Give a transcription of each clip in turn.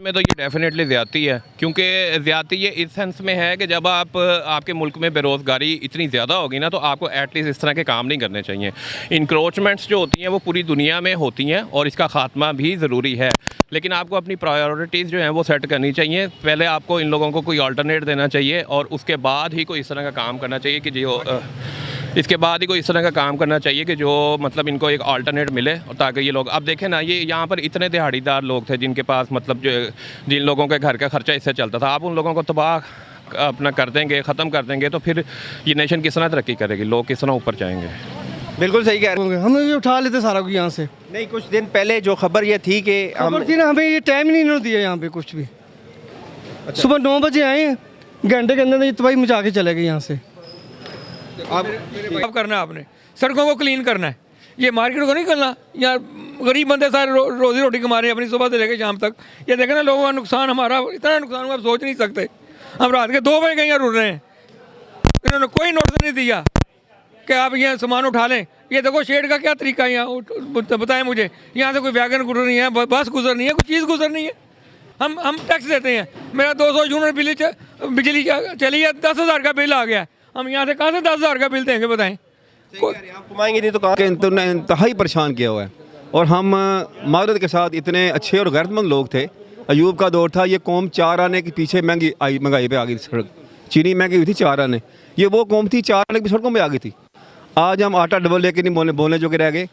में तो ये डेफिनेटली ज़्यादती है, क्योंकि ज़्यादती ये इस सेंस में है कि जब आपके मुल्क में बेरोज़गारी इतनी ज़्यादा होगी ना, तो आपको एटलीस्ट इस तरह के काम नहीं करने चाहिए। इंक्रोचमेंट्स जो होती हैं वो पूरी दुनिया में होती हैं और इसका ख़ात्मा भी ज़रूरी है, लेकिन आपको अपनी प्रायोरिटीज़ जो हैं वो सेट करनी चाहिए। पहले आपको इन लोगों को कोई अल्टरनेट देना चाहिए और उसके बाद ही कोई इस तरह का काम करना चाहिए कि जो इसके बाद ही कोई इस तरह का काम करना चाहिए कि जो मतलब इनको एक अल्टरनेट मिले, और ताकि ये लोग, अब देखें ना, ये यहाँ पर इतने दिहाड़ीदार लोग थे जिनके पास मतलब जो जिन लोगों के घर का खर्चा इससे चलता था, आप उन लोगों को तबाह अपना कर देंगे, ख़त्म कर देंगे, तो फिर ये नेशन किस तरह तरक्की करेगी, लोग किस तरह ऊपर जाएंगे। बिल्कुल सही कह रहे हैं। हम ये उठा लेते सारा कुछ यहाँ से। नहीं, कुछ दिन पहले जो खबर ये थी कि खबर थी ना, हमें ये टाइम ही नहीं इन्होंने दिया यहाँ पे कुछ भी। सुबह 9 बजे आए, घंटे के अंदर तबाही मचा के चले गए यहाँ से। अब करना है आपने, सड़कों को क्लीन करना है, ये मार्केट को नहीं करना। यार गरीब बंदे सारे रोजी रोटी कमा रहे हैं अपनी, सुबह से लेकर शाम तक। ये देखें ना, लोगों का नुकसान, हमारा इतना नुकसान हुआ आप सोच नहीं सकते। हम रात के 2 बजे कहीं यहाँ रुक रहे हैं, इन्होंने कोई नोटिस नहीं दिया कि आप यहाँ सामान उठा लें। ये देखो शेड का क्या तरीका है यहाँ, बताएं मुझे। यहाँ से कोई वैगन गुजरनी है, बस गुजरनी है, कोई चीज़ गुजरनी है। हम टैक्स देते हैं। मेरा 200 यूनिट बिजली चली है, 10,000 का बिल आ गया। हम यहाँ से कहाँ से 10,000 का बिल देंगे, बताएं। आप कमाएंगे नहीं तो कहाँ। इंतहाई परेशान किया हुआ है, और हम मादरत के साथ इतने अच्छे और गैरतमंद लोग थे। अयूब का दौर था, ये कौम 4 आने के पीछे महंगाई पे आ गई। सड़क चीनी महंगी हुई थी 4 आने, ये वो कौम थी 4 आने की सड़कों में आ गई थी। आज हम आटा डबल लेके नहीं बोलने जो कि रह गए,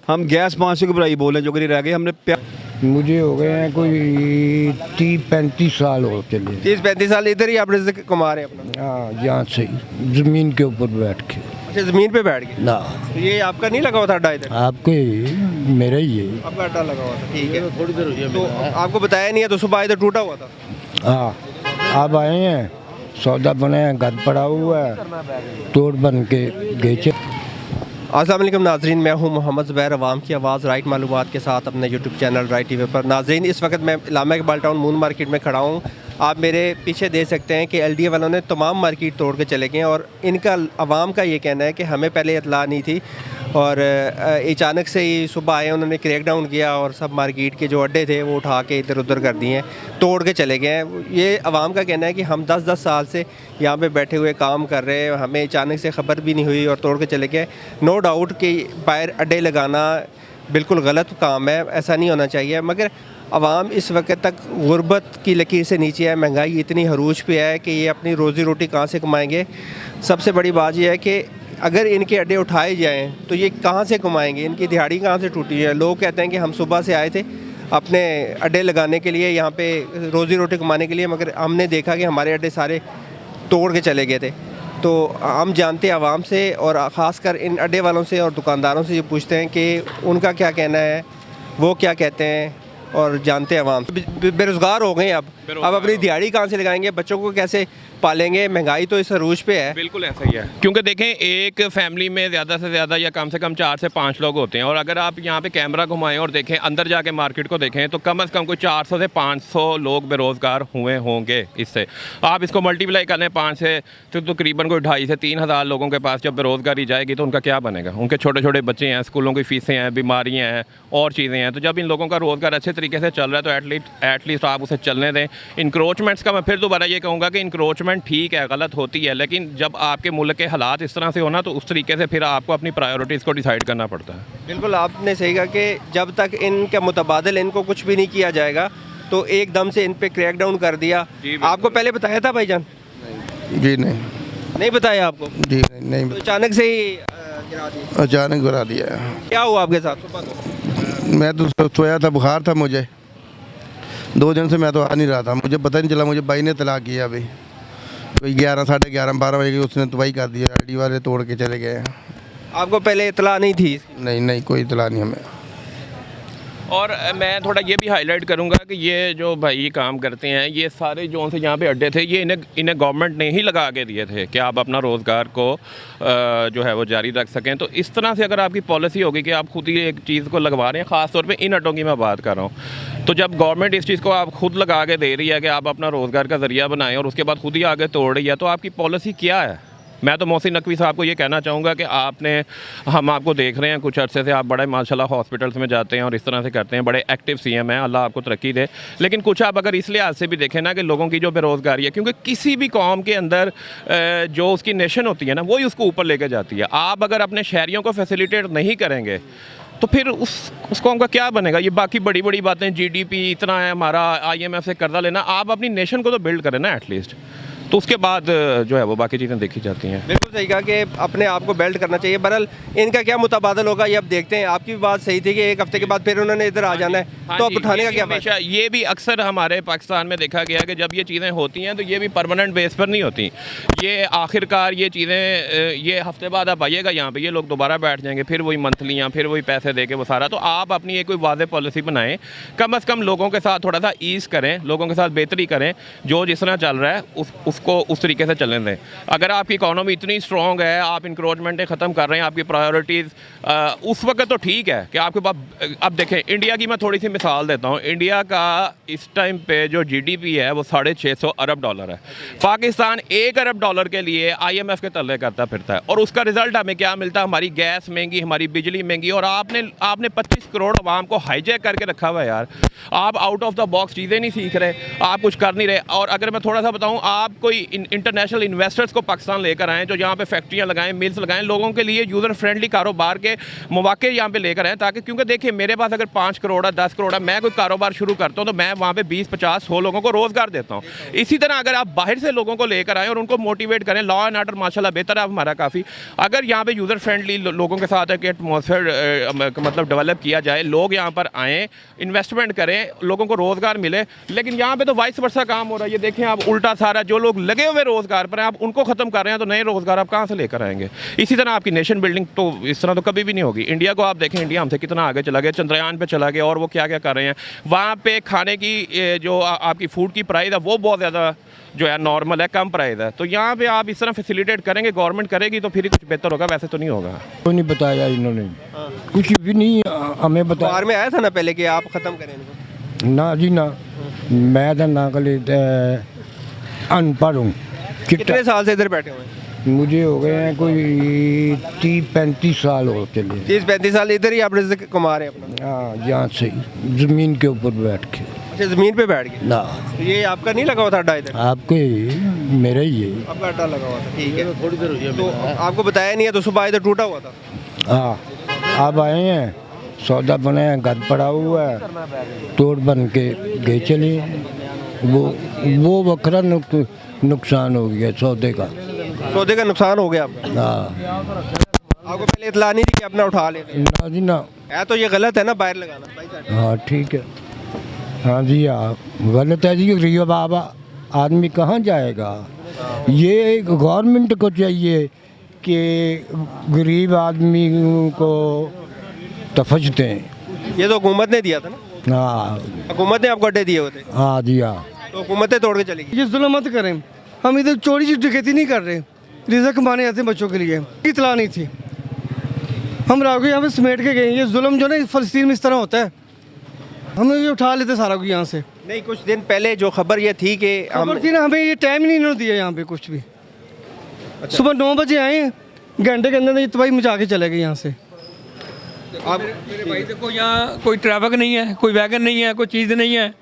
हम गैस 500 की बढ़ाई बोलने जो कि नहीं रह गए। हमने मुझे हो गए हैं कोई 30-35 साल हो चले। 30-35 साल इधर ही आप रिज़्क़ कमा रहे हैं अपना? हाँ, यहाँ से ज़मीन के ऊपर बैठ के। अच्छा, ज़मीन पे बैठ गए ना, तो ये आपका नहीं लगा हुआ था अड्डा इधर? आपके मेरा ही है। आपका अड्डा लगा हुआ था, ठीक है। थोड़ी देर हुई है, तो आपको बताया नहीं है, तो सुबह इधर टूटा हुआ था। हाँ, आप आए हैं, सौदा बनाया, घर पड़ा हुआ है, तोड़ बन के गए। अस्सलाम वालेकुम नाज़रीन, मैं हूं मोहम्मद ज़ुबैर, अवाम की आवाज़, राइट मालूमात के साथ अपने यूट्यूब चैनल राइट टीवी पर। नाज़रीन, इस वक्त मैं इलामा इकबाल टाउन मून मार्केट में खड़ा हूं। आप मेरे पीछे देख सकते हैं कि LDA वालों ने तमाम मार्केट तोड़ के चले गए, और इनका आवाम का ये कहना है कि हमें पहले इतला नहीं थी, और अचानक से ही सुबह आए, उन्होंने क्रैक डाउन किया और सब मार्केट के जो अड्डे थे वो उठा के इधर उधर कर दिए, तोड़ के चले गए हैं। ये आवाम का कहना है कि हम 10-10 साल से यहाँ पे बैठे हुए काम कर रहे हैं, हमें अचानक से ख़बर भी नहीं हुई और तोड़ के चले गए। नो डाउट कि बाहर अड्डे लगाना बिल्कुल गलत काम है, ऐसा नहीं होना चाहिए, मगर आवाम इस वक्त तक गुर्बत की लकीर से नीचे है। महंगाई इतनी हरूज पे है कि ये अपनी रोज़ी रोटी कहाँ से कमाएंगे। सबसे बड़ी बात यह है कि अगर इनके अड्डे उठाए जाएं तो ये कहाँ से कमाएंगे, इनकी दिहाड़ी कहाँ से टूटी है। लोग कहते हैं कि हम सुबह से आए थे अपने अड्डे लगाने के लिए, यहाँ पे रोज़ी रोटी कमाने के लिए, मगर हमने देखा कि हमारे अड्डे सारे तोड़ के चले गए थे। तो हम जानते हैं आवाम से, और ख़ासकर इन अड्डे वालों से और दुकानदारों से ये पूछते हैं कि उनका क्या कहना है, वो क्या कहते हैं, और जानते हैं आवाम बेरोज़गार हो गए। अब अपनी दिहाड़ी कहाँ से लगाएंगे, बच्चों को कैसे पालेंगे, महंगाई तो इस अरूज पे है। बिल्कुल ऐसा ही है, क्योंकि देखें एक फैमिली में ज़्यादा से ज़्यादा या कम से कम 4 से 5 लोग होते हैं, और अगर आप यहाँ पे कैमरा घुमाएं और देखें, अंदर जाके मार्केट को देखें, तो कम से कम कोई 400 से 500 लोग बेरोज़गार हुए होंगे। इससे आप इसको मल्टीप्लाई कर लें 5 से, तो तकरीबन कोई 2,500 से 3,000 लोगों के पास जब बेरोज़गारी जाएगी तो उनका क्या बनेगा। उनके छोटे छोटे बच्चे हैं, स्कूलों की फ़ीसें हैं, बीमारियाँ हैं और चीज़ें हैं। तो जब इन लोगों का रोज़गार अच्छे तरीके से चल रहा है तो एटलीस्ट आप उसे चलने दें। इंक्रोचमेंट्स का मैं फिर दोबारा ये कहूँगा कि इंक्रोचमेंट ठीक है, गलत होती है, लेकिन जब आपके मुल्क के हालात इस तरह से होना, तो उस तरीके से फिर आपको अपनी प्रायोरिटीज़ को डिसाइड करना पड़ता है। बिल्कुल आपने सही कहा कि जब तक इनके मुतबादिल इनको कुछ भी नहीं किया जाएगा, तो एकदम से इन पे क्रैक डाउन कर दिया। आपको पहले बताया था भाईजान? जी नहीं बताया आपको? जी नहीं, तो अचानक से ही अचानक गिरा दिया। क्या हुआ आपके साथ सुबह को? मैं तो सोया था, बुखार था मुझे 2 दिन से, मैं तो आ नहीं रहा था, मुझे पता नहीं चला। मुझे भाई ने तलाक किया अभी कोई 11, साढ़े 11, 12 बजे की, उसने तबाही कर दिया। LD वाले तोड़ के चले गए। आपको पहले इतला नहीं थी? नहीं, कोई इतला नहीं हमें। और मैं थोड़ा ये भी हाईलाइट करूंगा कि ये जो भाई ये काम करते हैं, ये सारे जो से यहाँ पे अड्डे थे, ये इन्हें गवर्नमेंट ने ही लगा के दिए थे कि आप अपना रोज़गार को जो है वो जारी रख सकें। तो इस तरह से अगर आपकी पॉलिसी होगी कि आप खुद ही एक चीज़ को लगवा रहे हैं, ख़ास तौर पे इन अड्डों की मैं बात कर रहा हूँ, तो जब गवर्नमेंट इस चीज़ को आप खुद लगा के दे रही है कि आप अपना रोज़गार का ज़रिया बनाएं, और उसके बाद खुद ही आगे तोड़ रही है, तो आपकी पॉलिसी क्या है? मैं तो मोहसिन नकवी साहब को ये कहना चाहूँगा कि हम आपको देख रहे हैं कुछ अरसे से, आप बड़े माशाल्लाह हॉस्पिटल्स में जाते हैं और इस तरह से करते हैं, बड़े एक्टिव सीएम हैं, अल्लाह आपको तरक्की दे। लेकिन कुछ आप अगर इस लिहाज से भी देखें ना कि लोगों की जो बेरोज़गारी है, क्योंकि किसी भी कौम के अंदर जो उसकी नेशन होती है ना, वही उसको ऊपर लेकर जाती है। आप अगर अपने शहरियों को फैसिलिटेट नहीं करेंगे तो फिर उस कौम का क्या बनेगा। ये बाकी बड़ी बड़ी बातें, जीडीपी इतना है हमारा, आईएमएफ से कर्जा लेना, आप अपनी नेशन को तो बिल्ड करें ना एटलीस्ट, तो उसके बाद जो है वो बाकी चीज़ें देखी जाती हैं। बिल्कुल सही कहा कि अपने आप को बेल्ट करना चाहिए। बहरहाल इनका क्या मुतबादल होगा ये अब देखते हैं। आपकी भी बात सही थी कि एक हफ्ते के बाद फिर उन्होंने इधर आ जाना है, तो अब उठाने का क्या हमेशा ये भी अक्सर हमारे पाकिस्तान में देखा गया कि जब ये चीज़ें होती हैं तो ये भी परमानेंट बेस पर नहीं होती। ये आखिरकार ये चीज़ें ये हफ्ते बाद आप आइएगा यहाँ पे, ये लोग दोबारा बैठ जाएंगे, फिर वही मंथलियाँ, फिर वही पैसे दे के वो सारा। तो आप अपनी एक कोई वाज़ेह पॉलिसी बनाएं, कम अज़ कम लोगों के साथ थोड़ा सा ईज़ करें, लोगों के साथ बेहतरी करें, जो जिस तरह चल रहा है उसको उस तरीके से चलने दें। अगर आपकी इकॉनमी इतनी स्ट्रॉन्ग है, आप इंक्रोचमेंटें ख़त्म कर रहे हैं, आपकी प्रायोरिटीज़ उस वक्त तो ठीक है कि आपके पास। अब देखें इंडिया की मैं थोड़ी सी मिसाल देता हूँ। इंडिया का इस टाइम पे जो जीडीपी है वो $650 अरब है। पाकिस्तान $1 अरब के लिए आईएमएफ के तले करता फिरता है, और उसका रिजल्ट हमें क्या मिलता है? हमारी गैस महंगी, हमारी बिजली महंगी, और आपने 25 करोड़ आवाम को हाईजैक करके रखा हुआ है यार। आप आउट ऑफ द बॉक्स चीज़ें नहीं सीख रहे, आप कुछ कर नहीं रहे। और अगर मैं थोड़ा सा बताऊँ, आप कोई इंटरनेशनल इन्वेस्टर्स को पाकिस्तान लेकर आएँ, जो यहाँ पे फैक्ट्रियाँ लगाएं, मिल्स लगाएं, लोगों के लिए यूज़र फ्रेंडली कारोबार के मौके यहाँ पे लेकर आएँ, ताकि, क्योंकि देखिए मेरे पास अगर 5 करोड़ है, 10 करोड़ है, मैं कोई कारोबार शुरू करता हूँ तो मैं वहाँ पे 20, 50, 100 लोगों को रोज़गार देता हूँ। इसी तरह अगर आप बाहर से लोगों को लेकर आएँ और उनको मोटिवेट करें, लॉ एंड ऑर्डर माशाल्लाह बेहतर है हमारा काफ़ी। अगर यहाँ पे यूज़र फ्रेंडली लोगों के साथ एक एटमॉस्फेयर मतलब डेवलप किया जाए, लोग यहाँ पर आएँ, इन्वेस्टमेंट करें, लोगों को रोज़गार मिले। लेकिन यहाँ पे तो वाइस वर्सा काम हो रहा है। ये देखें आप, उल्टा सारा जो लोग लगे हुए रोज़गार पर हैं, आप उनको ख़त्म कर रहे हैं, तो नए रोज़गार आप कहाँ से लेकर आएंगे? इसी तरह आपकी नेशन बिल्डिंग तो इस तरह तो कभी भी नहीं होगी। इंडिया को आप देखें, इंडिया हमसे कितना आगे चला गया, चंद्रयान पे चला गया, और वो क्या क्या कर रहे हैं वहाँ पे। खाने की जो आपकी फूड की प्राइस है वो बहुत ज़्यादा जो है नॉर्मल है, कम प्राइस है। तो यहाँ पे आप इस तरह फैसिलिटेट करेंगे, गवर्नमेंट करेगी तो फिर ही कुछ बेहतर होगा, वैसे तो नहीं होगा। कोई नहीं बताया इन्होंने, कुछ भी नहीं हमें बताया। बाहर में आया था ना पहले कि आप ख़त्म करें इनको। ना जी ना, मैं तो ना कल अनपढ़ हूँ। कितने साल से इधर बैठे हुए हैं? मुझे हो गए हैं कोई 30-35 साल हो चले। 30-35 साल इधर ही आप रिज़्क़ कमा रहे हैं अपना? हाँ, यहाँ से ही ज़मीन के ऊपर बैठ के। अच्छा, ज़मीन पे बैठ गए। ना, तो ये आपका नहीं लगा हुआ था अड्डा इधर? आपके मेरा ही है। आपका अड्डा लगा हुआ था, ठीक है। थोड़ी देर हुई, तो आपको बताया नहीं है, तो सुबह इधर टूटा हुआ था? हाँ, अब आए हैं, सौदा बनाया, घर पड़ा हुआ है, तोड़ बन के गए चले। वो बकरा नुकसान हो गया सौदे का। सौदे का नुकसान हो गया आपका? हाँ, आपको पहले इतला नहीं थी कि अपना उठा लेते? ना जी ना। है तो ये गलत है ना बाहर लगाना। हाँ ठीक है, हाँ जी, हाँ गलत है जी। गरीब बाबा आदमी कहाँ जाएगा? ये गवर्नमेंट को चाहिए कि गरीब आदमी को तफज दें। ये तो हुकूमत ने दिया था ना? हाँ, हुकूमत ने आपको अड्डे दिए होते, हाँ जी, हाँ। तो हुकूमतें तोड़ के चली गई। ये जुल्म मत करें, हम इधर चोरी डकैती नहीं कर रहे, रिज़्क़ कमाने आते हैं बच्चों के लिए। इतला नहीं थी, हम राव को यहाँ पे समेट के गए। ये जुल्म जो ना फ़लस्तीन में इस तरह होता है, हम ये उठा लेते सारा कुछ यहाँ से। नहीं, कुछ दिन पहले जो खबर ये थी कि खबर थी ना, हमें ये टाइम नहीं इन्होंने दिया यहाँ पे कुछ भी। सुबह 9 बजे आए, घंटे के अंदर तबाही मचा के चले गए यहाँ से। आप मेरे भाई देखो, यहाँ कोई ट्रैफिक नहीं है, कोई वैगन नहीं है, कोई चीज़ नहीं है।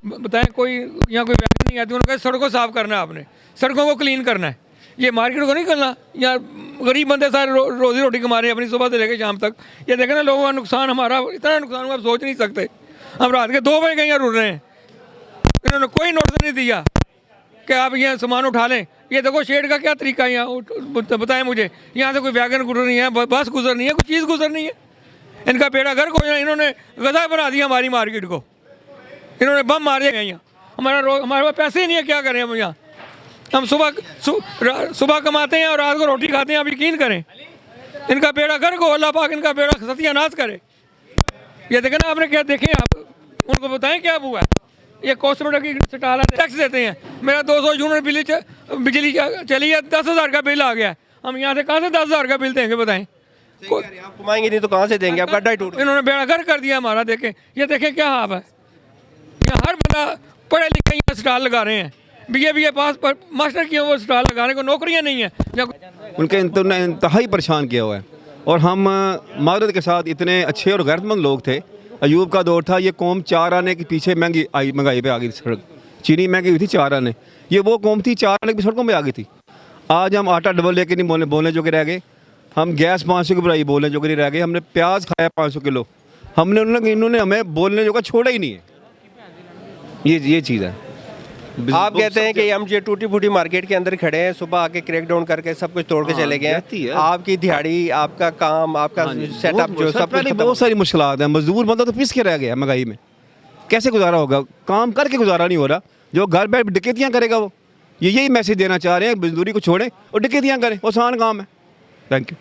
बताएं, कोई यहाँ कोई वैगन नहीं आती, उन्होंने कहा सड़कों साफ़ करना है, आपने सड़कों को क्लीन करना है, ये मार्केट को नहीं करना। यहाँ गरीब बंदे सारे रोज़ी रोटी कमा रहे हैं अपनी, सुबह से लेकर शाम तक। ये देखें ना, लोगों का नुकसान, हमारा इतना नुकसान हुआ आप सोच नहीं सकते। हम रात के 2 बजे कहीं रुक रहे हैं, इन्होंने कोई नोटिस नहीं दिया कि आप यहाँ सामान उठा लें। ये देखो शेड का क्या तरीका है यहाँ, बताएं मुझे। यहाँ से कोई वैगन गुजरनी है, बस गुजरनी है, कोई चीज़ गुजरनी है, इनका बेड़ा घर को इन्होंने गधा बना दिया हमारी मार्केट को। इन्होंने बम मारे गए यहाँ, हमारे पास पैसे ही नहीं है, क्या करें हम यहाँ? हम सुबह कमाते हैं और रात को रोटी खाते हैं। आप यकीन करें, इनका बेड़ा घर को अल्लाह पाक इनका बेड़ा सत्यानाश करे। ये देखें ना आपने, क्या देखें आप, उनको बताएं क्या हुआ है। ये कॉस्मेटिक की स्टाल टैक्स देते हैं। मेरा 200 यूनिट बिजली चली है, 10,000 का बिल आ गया। हम यहाँ से कहाँ से 10,000 का बिल देंगे बताएं? आप कमाएंगे नहीं तो कहाँ से देंगे? आपका अड्डा ही टूट गया। इन्होंने बेड़ा घर कर दिया हमारा। देखें, ये देखें क्या हाल है। यहाँ हर बंदा पढ़े लिखे यहाँ स्टॉल लगा रहे हैं, बीए पास पर मास्टर किए वो स्टॉल लगाने को नौकरियां नहीं है या उनके इंतहाई परेशान किया हुआ है। और हम मादरत के साथ इतने अच्छे और गैरतमंद लोग थे। अयूब का दौर था, ये कौम 4 आने के पीछे महंगाई पे आ गई सड़क। चीनी महंगी हुई थी 4 आने, ये वो कौम थी 4 आने की सड़कों पे आ गई थी। आज हम आटा डबल लेके नहीं बोलने जो कि रह गए, हम गैस 500 की बढ़ाई बोलने जो कि नहीं रह गए, हमने प्याज खाया 500 किलो, हमने इन्होंने हमें बोलने जो का छोड़ा ही नहीं है। ये चीज़ है। आप कहते हैं कि हम ये टूटी फूटी मार्केट के अंदर खड़े हैं, सुबह आके क्रैक डाउन करके सब कुछ तोड़ के चले गए रहती है। हैं। आपकी दिहाड़ी, आपका काम, आपका सेटअप जो सब कुछ बहुत सारी मुश्किलात हैं। मजदूर बंदा तो पिस के रह गया महंगाई में, कैसे गुजारा होगा? काम करके गुजारा नहीं हो रहा। जो घर बैठ डकैतियाँ करेगा वो, यही मैसेज देना चाह रहे हैं, मजदूरी को छोड़ें और डकैतियाँ करें, आसान काम है। Thank you.